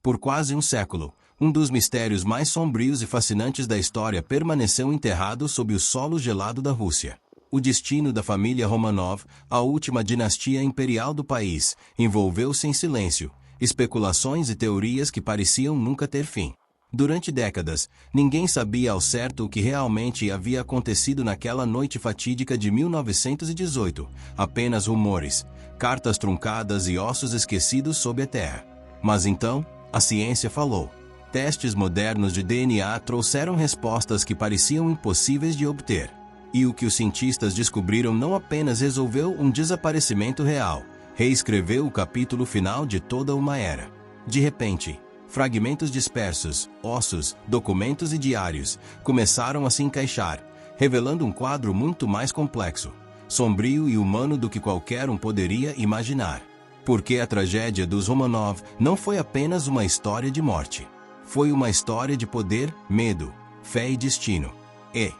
Por quase um século, um dos mistérios mais sombrios e fascinantes da história permaneceu enterrado sob o solo gelado da Rússia. O destino da família Romanov, a última dinastia imperial do país, envolveu-se em silêncio, especulações e teorias que pareciam nunca ter fim. Durante décadas, ninguém sabia ao certo o que realmente havia acontecido naquela noite fatídica de 1918, apenas rumores, cartas truncadas e ossos esquecidos sob a terra. Mas então, a ciência falou. Testes modernos de DNA trouxeram respostas que pareciam impossíveis de obter. E o que os cientistas descobriram não apenas resolveu um desaparecimento real, reescreveu o capítulo final de toda uma era. De repente, fragmentos dispersos, ossos, documentos e diários começaram a se encaixar, revelando um quadro muito mais complexo, sombrio e humano do que qualquer um poderia imaginar. Porque a tragédia dos Romanov não foi apenas uma história de morte. Foi uma história de poder, medo, fé e destino. E,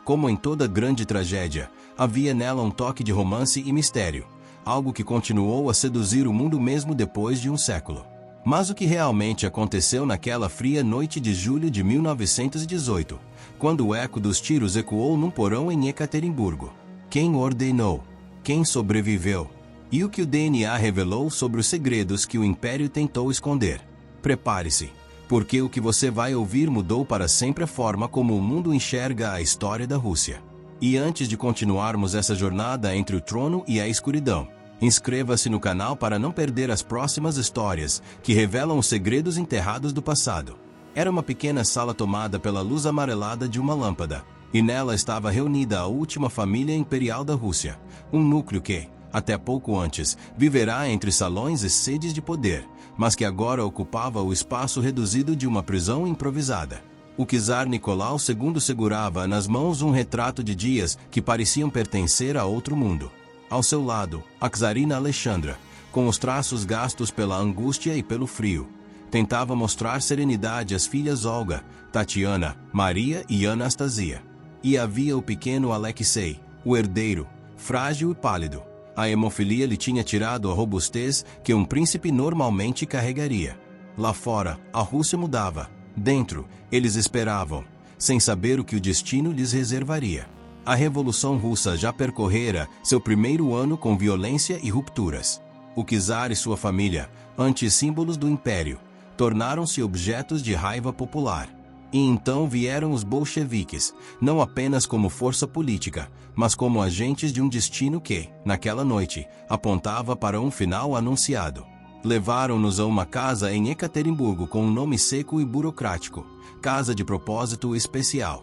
como em toda grande tragédia, havia nela um toque de romance e mistério, algo que continuou a seduzir o mundo mesmo depois de um século. Mas o que realmente aconteceu naquela fria noite de julho de 1918, quando o eco dos tiros ecoou num porão em Ekaterimburgo? Quem ordenou? Quem sobreviveu? E o que o DNA revelou sobre os segredos que o Império tentou esconder? Prepare-se, porque o que você vai ouvir mudou para sempre a forma como o mundo enxerga a história da Rússia. E antes de continuarmos essa jornada entre o trono e a escuridão, inscreva-se no canal para não perder as próximas histórias que revelam os segredos enterrados do passado. Era uma pequena sala tomada pela luz amarelada de uma lâmpada, e nela estava reunida a última família imperial da Rússia, um núcleo que, até pouco antes, viverá entre salões e sedes de poder, mas que agora ocupava o espaço reduzido de uma prisão improvisada. O czar Nicolau II segurava nas mãos um retrato de dias que pareciam pertencer a outro mundo. Ao seu lado, a czarina Alexandra, com os traços gastos pela angústia e pelo frio, tentava mostrar serenidade às filhas Olga, Tatiana, Maria e Anastasia. E havia o pequeno Alexei, o herdeiro, frágil e pálido. A hemofilia lhe tinha tirado a robustez que um príncipe normalmente carregaria. Lá fora, a Rússia mudava. Dentro, eles esperavam, sem saber o que o destino lhes reservaria. A Revolução Russa já percorrera seu primeiro ano com violência e rupturas. O czar e sua família, antissímbolos do império, tornaram-se objetos de raiva popular. E então vieram os bolcheviques, não apenas como força política, mas como agentes de um destino que, naquela noite, apontava para um final anunciado. Levaram-nos a uma casa em Ekaterimburgo com um nome seco e burocrático, Casa de Propósito Especial.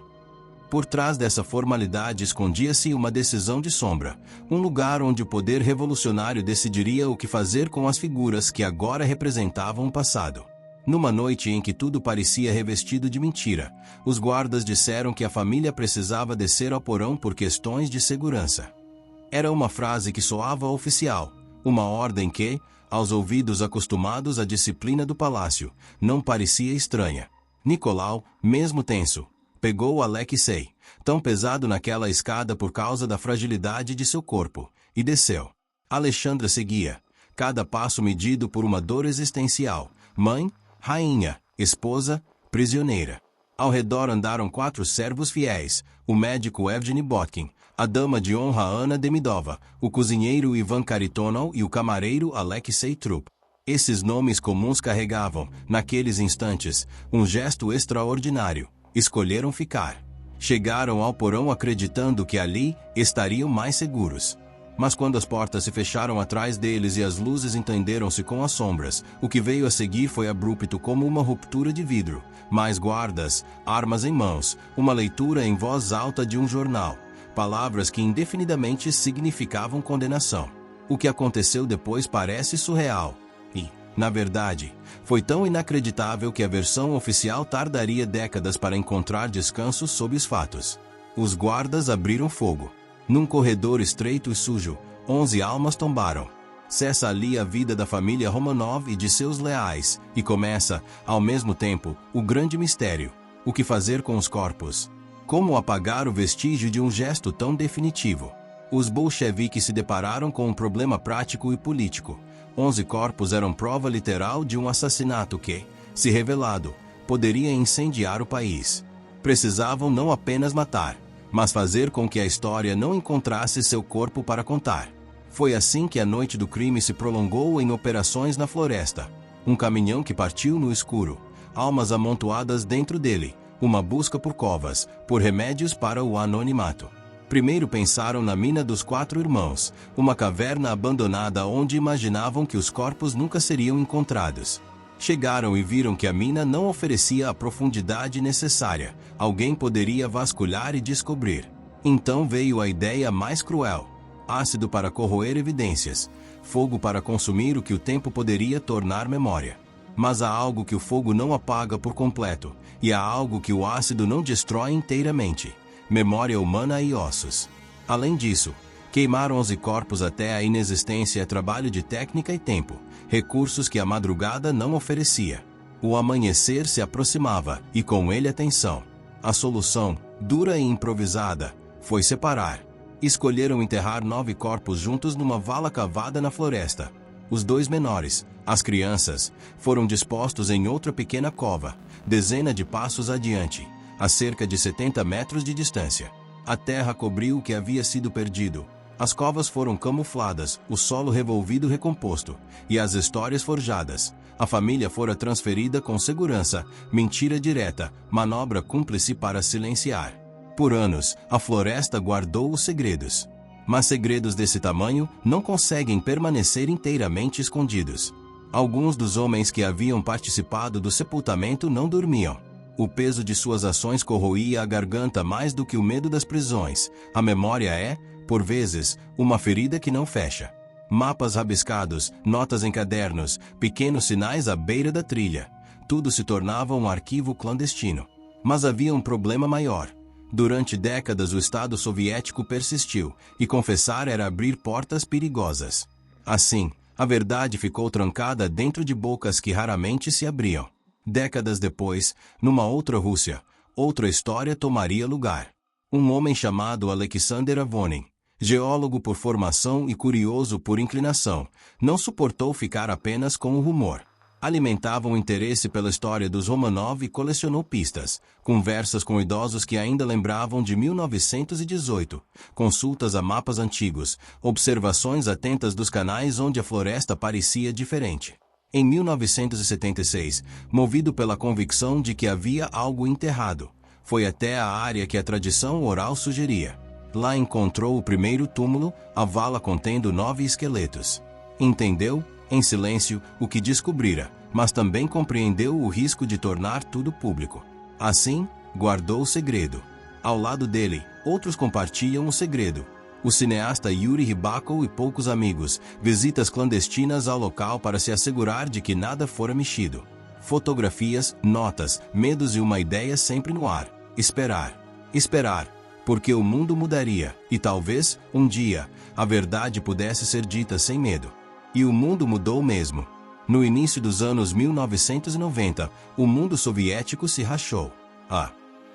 Por trás dessa formalidade escondia-se uma decisão de sombra, um lugar onde o poder revolucionário decidiria o que fazer com as figuras que agora representavam o passado. Numa noite em que tudo parecia revestido de mentira, os guardas disseram que a família precisava descer ao porão por questões de segurança. Era uma frase que soava oficial, uma ordem que, aos ouvidos acostumados à disciplina do palácio, não parecia estranha. Nicolau, mesmo tenso, pegou Alexei, tão pesado naquela escada por causa da fragilidade de seu corpo, e desceu. Alexandra seguia, cada passo medido por uma dor existencial: mãe, rainha, esposa, prisioneira. Ao redor andaram 4 servos fiéis, o médico Evgeny Botkin, a dama de honra Ana Demidova, o cozinheiro Ivan Karitonov e o camareiro Alexei Trup. Esses nomes comuns carregavam, naqueles instantes, um gesto extraordinário. Escolheram ficar. Chegaram ao porão acreditando que ali estariam mais seguros. Mas quando as portas se fecharam atrás deles e as luzes entenderam-se com as sombras, o que veio a seguir foi abrupto como uma ruptura de vidro. Mais guardas, armas em mãos, uma leitura em voz alta de um jornal. Palavras que indefinidamente significavam condenação. O que aconteceu depois parece surreal. E, na verdade, foi tão inacreditável que a versão oficial tardaria décadas para encontrar descanso sob os fatos. Os guardas abriram fogo. Num corredor estreito e sujo, 11 almas tombaram. Cessa ali a vida da família Romanov e de seus leais, e começa, ao mesmo tempo, o grande mistério: o que fazer com os corpos? Como apagar o vestígio de um gesto tão definitivo? Os bolcheviques se depararam com um problema prático e político. 11 corpos eram prova literal de um assassinato que, se revelado, poderia incendiar o país. Precisavam não apenas matar, mas fazer com que a história não encontrasse seu corpo para contar. Foi assim que a noite do crime se prolongou em operações na floresta. Um caminhão que partiu no escuro, almas amontoadas dentro dele, uma busca por covas, por remédios para o anonimato. Primeiro pensaram na mina dos 4 irmãos, uma caverna abandonada onde imaginavam que os corpos nunca seriam encontrados. Chegaram e viram que a mina não oferecia a profundidade necessária. Alguém poderia vasculhar e descobrir. Então veio a ideia mais cruel: ácido para corroer evidências, fogo para consumir o que o tempo poderia tornar memória. Mas há algo que o fogo não apaga por completo, e há algo que o ácido não destrói inteiramente: memória humana e ossos. Além disso, queimaram 11 corpos até a inexistência, trabalho de técnica e tempo, recursos que a madrugada não oferecia. O amanhecer se aproximava, e com ele a tensão. A solução, dura e improvisada, foi separar. Escolheram enterrar 9 corpos juntos numa vala cavada na floresta. Os 2 menores, as crianças, foram dispostos em outra pequena cova, dezena de passos adiante, a cerca de 70 metros de distância. A terra cobriu o que havia sido perdido. As covas foram camufladas, o solo revolvido recomposto, e as histórias forjadas. A família fora transferida com segurança, mentira direta, manobra cúmplice para silenciar. Por anos, a floresta guardou os segredos. Mas segredos desse tamanho não conseguem permanecer inteiramente escondidos. Alguns dos homens que haviam participado do sepultamento não dormiam. O peso de suas ações corroía a garganta mais do que o medo das prisões. A memória é, por vezes, uma ferida que não fecha. Mapas rabiscados, notas em cadernos, pequenos sinais à beira da trilha. Tudo se tornava um arquivo clandestino. Mas havia um problema maior. Durante décadas o Estado soviético persistiu, e confessar era abrir portas perigosas. Assim, a verdade ficou trancada dentro de bocas que raramente se abriam. Décadas depois, numa outra Rússia, outra história tomaria lugar. Um homem chamado Alexander Avonin, geólogo por formação e curioso por inclinação, não suportou ficar apenas com o rumor. Alimentava um interesse pela história dos Romanov e colecionou pistas, conversas com idosos que ainda lembravam de 1918, consultas a mapas antigos, observações atentas dos canais onde a floresta parecia diferente. Em 1976, movido pela convicção de que havia algo enterrado, foi até a área que a tradição oral sugeria. Lá encontrou o primeiro túmulo, a vala contendo 9 esqueletos. Entendeu, em silêncio, o que descobrira, mas também compreendeu o risco de tornar tudo público. Assim, guardou o segredo. Ao lado dele, outros compartilham o segredo. O cineasta Yuri Rybakov e poucos amigos, visitas clandestinas ao local para se assegurar de que nada fora mexido. Fotografias, notas, medos e uma ideia sempre no ar. Esperar. Esperar. Porque o mundo mudaria, e talvez, um dia, a verdade pudesse ser dita sem medo. E o mundo mudou mesmo. No início dos anos 1990, o mundo soviético se rachou. A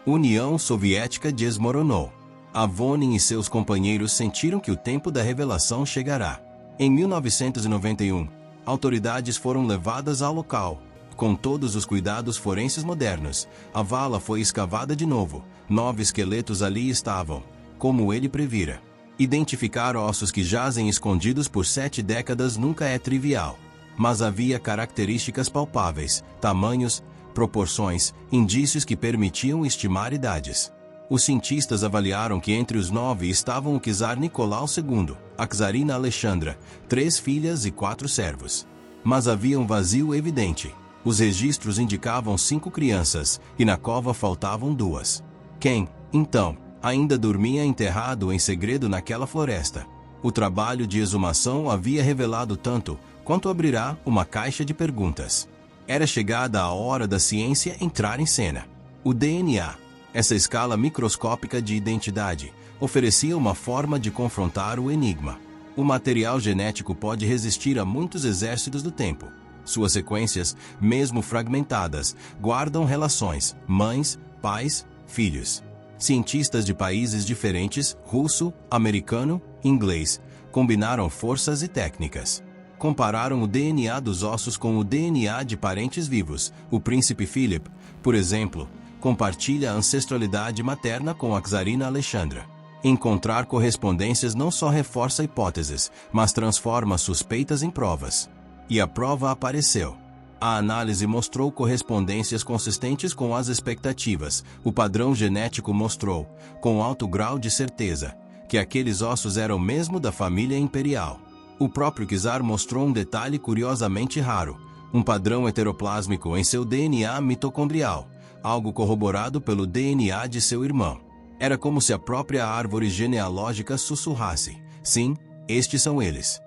União Soviética desmoronou. Avonin e seus companheiros sentiram que o tempo da revelação chegará. Em 1991, autoridades foram levadas ao local. Com todos os cuidados forenses modernos, a vala foi escavada de novo. 9 esqueletos ali estavam, como ele previra. Identificar ossos que jazem escondidos por 7 décadas nunca é trivial. Mas havia características palpáveis, tamanhos, proporções, indícios que permitiam estimar idades. Os cientistas avaliaram que entre os 9 estavam o czar Nicolau II, a czarina Alexandra, 3 filhas e 4 servos. Mas havia um vazio evidente. Os registros indicavam 5 crianças, e na cova faltavam 2. Quem, então, ainda dormia enterrado em segredo naquela floresta? O trabalho de exumação havia revelado tanto, quanto abrirá uma caixa de perguntas. Era chegada a hora da ciência entrar em cena. O DNA, essa escala microscópica de identidade, oferecia uma forma de confrontar o enigma. O material genético pode resistir a muitos exércitos do tempo. Suas sequências, mesmo fragmentadas, guardam relações, mães, pais, filhos. Cientistas de países diferentes, russo, americano, inglês, combinaram forças e técnicas. compararam o DNA dos ossos com o DNA de parentes vivos. O príncipe Philip, por exemplo, compartilha a ancestralidade materna com a czarina Alexandra. Encontrar correspondências não só reforça hipóteses, mas transforma suspeitas em provas. E a prova apareceu. A análise mostrou correspondências consistentes com as expectativas. O padrão genético mostrou, com alto grau de certeza, que aqueles ossos eram mesmo da família imperial. O próprio czar mostrou um detalhe curiosamente raro, um padrão heteroplásmico em seu DNA mitocondrial, algo corroborado pelo DNA de seu irmão. Era como se a própria árvore genealógica sussurrasse: sim, estes são eles.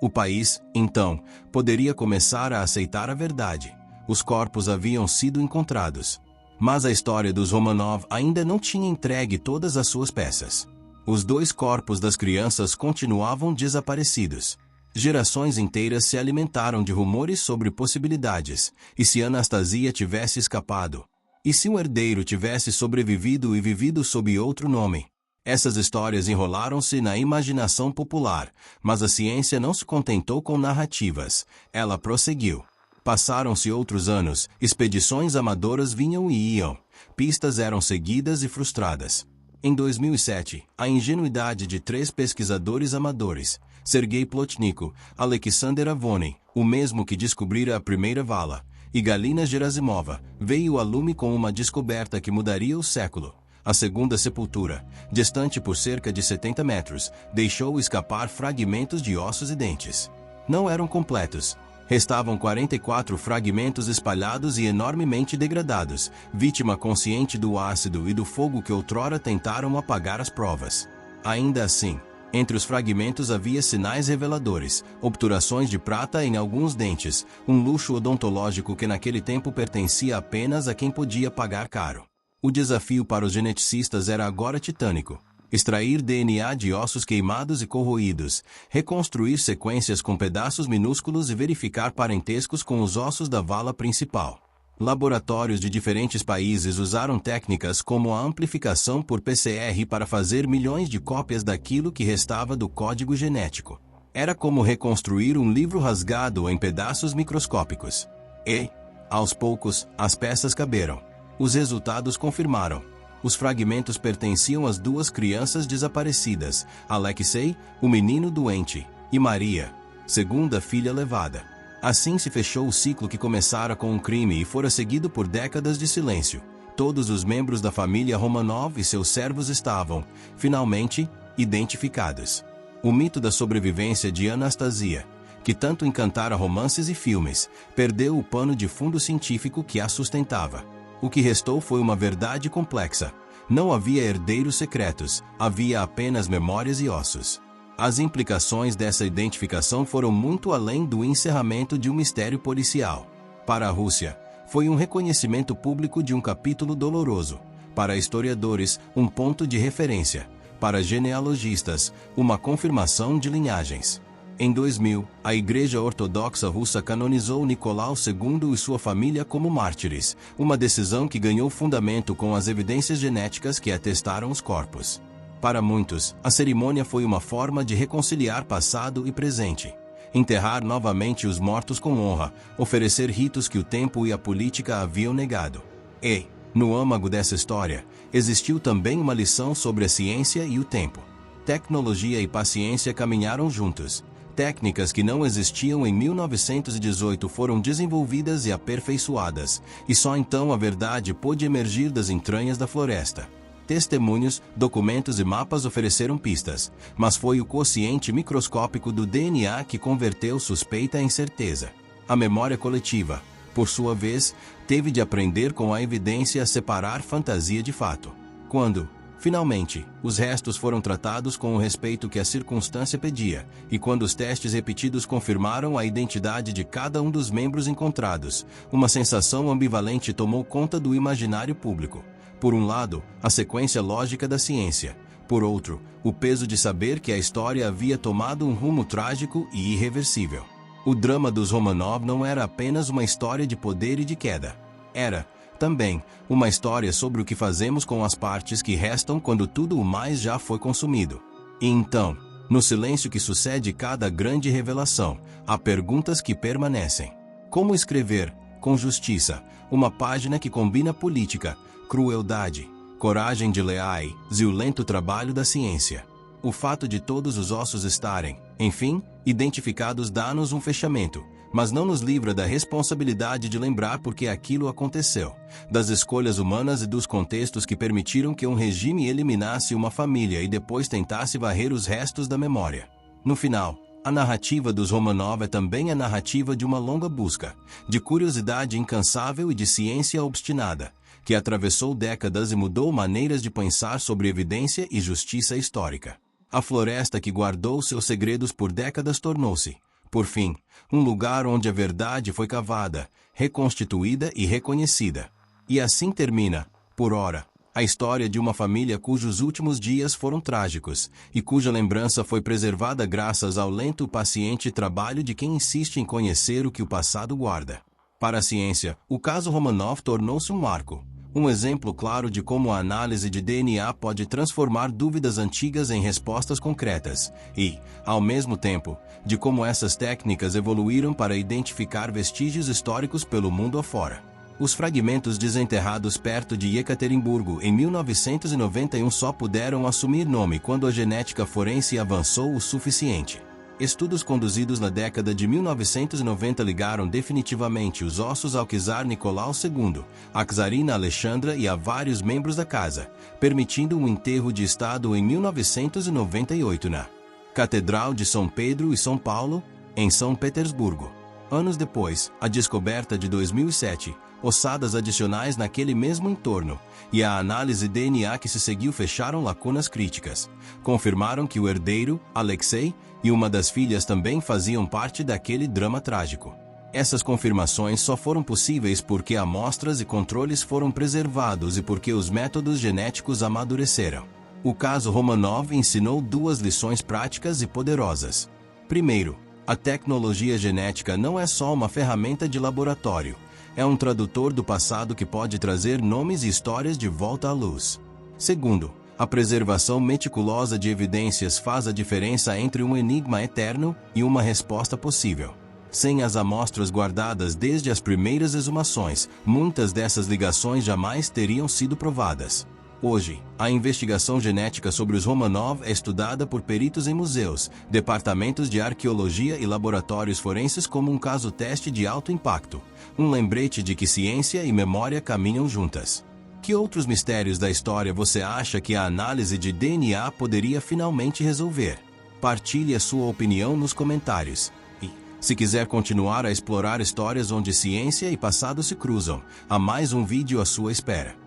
O país, então, poderia começar a aceitar a verdade. Os corpos haviam sido encontrados. Mas a história dos Romanov ainda não tinha entregue todas as suas peças. Os 2 corpos das crianças continuavam desaparecidos. Gerações inteiras se alimentaram de rumores sobre possibilidades. E se Anastasia tivesse escapado? E se um herdeiro tivesse sobrevivido e vivido sob outro nome? Essas histórias enrolaram-se na imaginação popular, mas a ciência não se contentou com narrativas. Ela prosseguiu. Passaram-se outros anos, expedições amadoras vinham e iam. Pistas eram seguidas e frustradas. Em 2007, a ingenuidade de 3 pesquisadores amadores, Sergei Plotnikov, Alexander Avonin, o mesmo que descobrira a primeira vala, e Galina Gerasimova, veio a lume com uma descoberta que mudaria o século. A segunda sepultura, distante por cerca de 70 metros, deixou escapar fragmentos de ossos e dentes. Não eram completos. Restavam 44 fragmentos espalhados e enormemente degradados, vítima consciente do ácido e do fogo que outrora tentaram apagar as provas. Ainda assim, entre os fragmentos havia sinais reveladores, obturações de prata em alguns dentes, um luxo odontológico que naquele tempo pertencia apenas a quem podia pagar caro. O desafio para os geneticistas era agora titânico. Extrair DNA de ossos queimados e corroídos, reconstruir sequências com pedaços minúsculos e verificar parentescos com os ossos da vala principal. Laboratórios de diferentes países usaram técnicas como a amplificação por PCR para fazer milhões de cópias daquilo que restava do código genético. Era como reconstruir um livro rasgado em pedaços microscópicos. E, aos poucos, as peças caberam. Os resultados confirmaram. Os fragmentos pertenciam às 2 crianças desaparecidas, Alexei, o menino doente, e Maria, segunda filha levada. Assim se fechou o ciclo que começara com um crime e fora seguido por décadas de silêncio. Todos os membros da família Romanov e seus servos estavam, finalmente, identificados. O mito da sobrevivência de Anastasia, que tanto encantara romances e filmes, perdeu o pano de fundo científico que a sustentava. O que restou foi uma verdade complexa. Não havia herdeiros secretos, havia apenas memórias e ossos. As implicações dessa identificação foram muito além do encerramento de um mistério policial. Para a Rússia, foi um reconhecimento público de um capítulo doloroso. Para historiadores, um ponto de referência. Para genealogistas, uma confirmação de linhagens. Em 2000, a Igreja Ortodoxa Russa canonizou Nicolau II e sua família como mártires, uma decisão que ganhou fundamento com as evidências genéticas que atestaram os corpos. Para muitos, a cerimônia foi uma forma de reconciliar passado e presente. Enterrar novamente os mortos com honra, oferecer ritos que o tempo e a política haviam negado. E, no âmago dessa história, existiu também uma lição sobre a ciência e o tempo. Tecnologia e paciência caminharam juntos. Técnicas que não existiam em 1918 foram desenvolvidas e aperfeiçoadas, e só então a verdade pôde emergir das entranhas da floresta. Testemunhos, documentos e mapas ofereceram pistas, mas foi o quociente microscópico do DNA que converteu suspeita em certeza. A memória coletiva, por sua vez, teve de aprender com a evidência a separar fantasia de fato. Quando, finalmente, os restos foram tratados com o respeito que a circunstância pedia, e quando os testes repetidos confirmaram a identidade de cada um dos membros encontrados, uma sensação ambivalente tomou conta do imaginário público. Por um lado, a sequência lógica da ciência. Por outro, o peso de saber que a história havia tomado um rumo trágico e irreversível. O drama dos Romanov não era apenas uma história de poder e de queda. Era, também, uma história sobre o que fazemos com as partes que restam quando tudo o mais já foi consumido. E então, No silêncio que sucede cada grande revelação, há perguntas que permanecem. Como escrever, com justiça, uma página que combina política, crueldade, coragem de Leahy e o lento trabalho da ciência? O fato de todos os ossos estarem, enfim, identificados dá-nos um fechamento, mas não nos livra da responsabilidade de lembrar por que aquilo aconteceu, das escolhas humanas e dos contextos que permitiram que um regime eliminasse uma família e depois tentasse varrer os restos da memória. No final, a narrativa dos Romanov é também a narrativa de uma longa busca, de curiosidade incansável e de ciência obstinada, que atravessou décadas e mudou maneiras de pensar sobre evidência e justiça histórica. A floresta que guardou seus segredos por décadas tornou-se, por fim, um lugar onde a verdade foi cavada, reconstituída e reconhecida. E assim termina, por ora, a história de uma família cujos últimos dias foram trágicos, e cuja lembrança foi preservada graças ao lento e paciente trabalho de quem insiste em conhecer o que o passado guarda. Para a ciência, o caso Romanov tornou-se um marco, um exemplo claro de como a análise de DNA pode transformar dúvidas antigas em respostas concretas, e, ao mesmo tempo, de como essas técnicas evoluíram para identificar vestígios históricos pelo mundo afora. Os fragmentos desenterrados perto de Ekaterimburgo em 1991 só puderam assumir nome quando a genética forense avançou o suficiente. Estudos conduzidos na década de 1990 ligaram definitivamente os ossos ao czar Nicolau II, à czarina Alexandra e a vários membros da casa, permitindo um enterro de Estado em 1998 na Catedral de São Pedro e São Paulo, em São Petersburgo. Anos depois, a descoberta de 2007, ossadas adicionais naquele mesmo entorno, e a análise DNA que se seguiu fecharam lacunas críticas. Confirmaram que o herdeiro, Alexei, e uma das filhas também faziam parte daquele drama trágico. Essas confirmações só foram possíveis porque amostras e controles foram preservados e porque os métodos genéticos amadureceram. O caso Romanov ensinou duas lições práticas e poderosas. Primeiro, a tecnologia genética não é só uma ferramenta de laboratório, é um tradutor do passado que pode trazer nomes e histórias de volta à luz. Segundo, a preservação meticulosa de evidências faz a diferença entre um enigma eterno e uma resposta possível. Sem as amostras guardadas desde as primeiras exumações, muitas dessas ligações jamais teriam sido provadas. Hoje, a investigação genética sobre os Romanov é estudada por peritos em museus, departamentos de arqueologia e laboratórios forenses como um caso-teste de alto impacto, um lembrete de que ciência e memória caminham juntas. Que outros mistérios da história você acha que a análise de DNA poderia finalmente resolver? Partilhe a sua opinião nos comentários. E, se quiser continuar a explorar histórias onde ciência e passado se cruzam, há mais um vídeo à sua espera.